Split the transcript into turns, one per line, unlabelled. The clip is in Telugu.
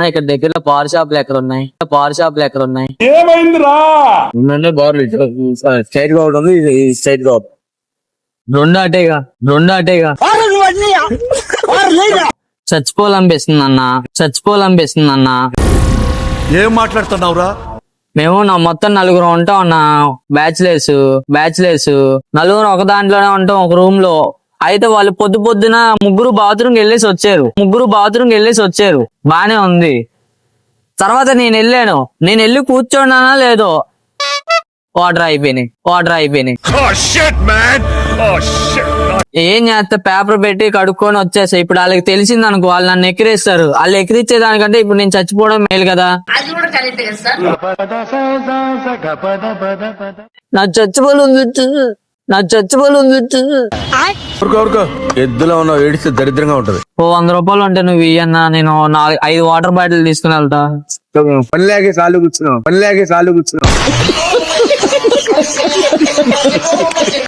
ఇక్కడ దగ్గరలో పవర్ షాప్లు ఎక్కడ ఉన్నాయి?
ఏమైందిరా?
స్ట్రైట్ గా ఉంటుంది, స్ట్రైట్ గా రెండు అటేగా. చచ్చిపోవాలనిపిస్తుంది అన్న.
ఏం మాట్లాడుతున్నావురా?
మేము మొత్తం నలుగురు ఉంటాం అన్న. బ్యాచిలర్స్ నలుగురు ఒక దాంట్లోనే ఉంటాం, ఒక రూమ్ లో. అయితే వాళ్ళు పొద్దున ముగ్గురు బాత్రూమ్ వెళ్ళేసి వచ్చారు. బానే ఉంది. తర్వాత నేను వెళ్ళి కూర్చోన్నానా లేదో వాటర్ అయిపోయినాయి. ఏం చేస్తా, పేపర్ పెట్టి కడుక్కొని వచ్చేసా. ఇప్పుడు వాళ్ళకి తెలిసింది అనుకో, వాళ్ళు నన్ను ఎక్కిరిస్తారు. వాళ్ళు ఎక్కిరిచ్చే దానికంటే ఇప్పుడు నేను చచ్చిపోవడం మేలు కదా. నా చచ్చిపోలు
ఎద్దులో ఉన్న ఏడిస్తే దరిద్రంగా ఉంటది.
100 రూపాయలు ఉంటే నువ్వు ఇయ్యన్నా, నేను 5 వాటర్ బాటిల్ తీసుకుని వెళ్తా.
పనిలాగే సాలు కూర్చున్నావు.